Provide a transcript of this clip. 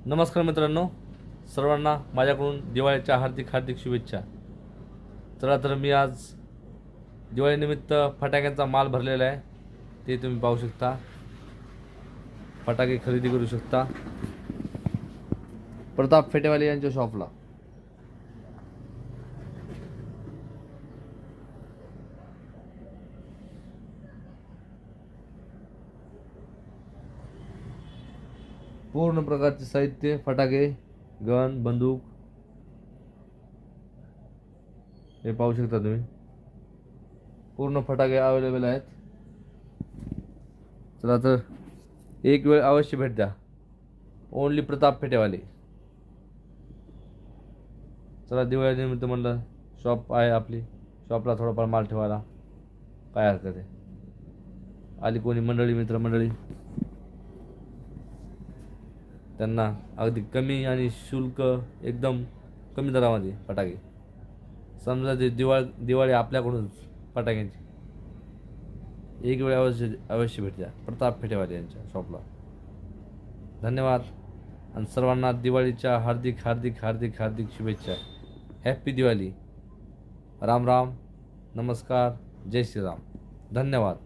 नमस्कार मित्रांनो, सर्वांना माझ्याकडून दिवाळीच्या हार्दिक हार्दिक शुभेच्छा. चला तर मी आज दिवाळीनिमित्त फटाक्यांचा माल भरलेला आहे, ते तुम्ही पाहू शकता. फटाके खरेदी करू शकता प्रताप फेटेवाले यांच्या शॉपला. पूर्ण प्रकारचे साहित्य, फटाके, गन, बंदूक हे पाहू शकता तुम्ही. पूर्ण फटाके अवेलेबल आहेत. चला तर एक वेळ अवश्य भेट द्या. ओनली प्रताप फेटेवाले. चला दिवाळीनिमित्त म्हणलं शॉप आहे आपली, शॉपला थोडाफार माल ठेवायला काय हरकत आहे. आली कोणी मंडळी, मित्रमंडळी, त्यांना अगदी कमी आणि शुल्क एकदम कमी दरामध्ये फटाके. समजा ते दिवाळी आपल्याकडूनच फटाक्यांची. एक वेळ अवश्य भेट द्या प्रताप फेटेवाले यांच्या शॉपला. धन्यवाद आणि सर्वांना दिवाळीच्या हार्दिक हार्दिक हार्दिक हार्दिक शुभेच्छा. हॅपी दिवाळी. राम राम, नमस्कार, जय श्रीराम. धन्यवाद.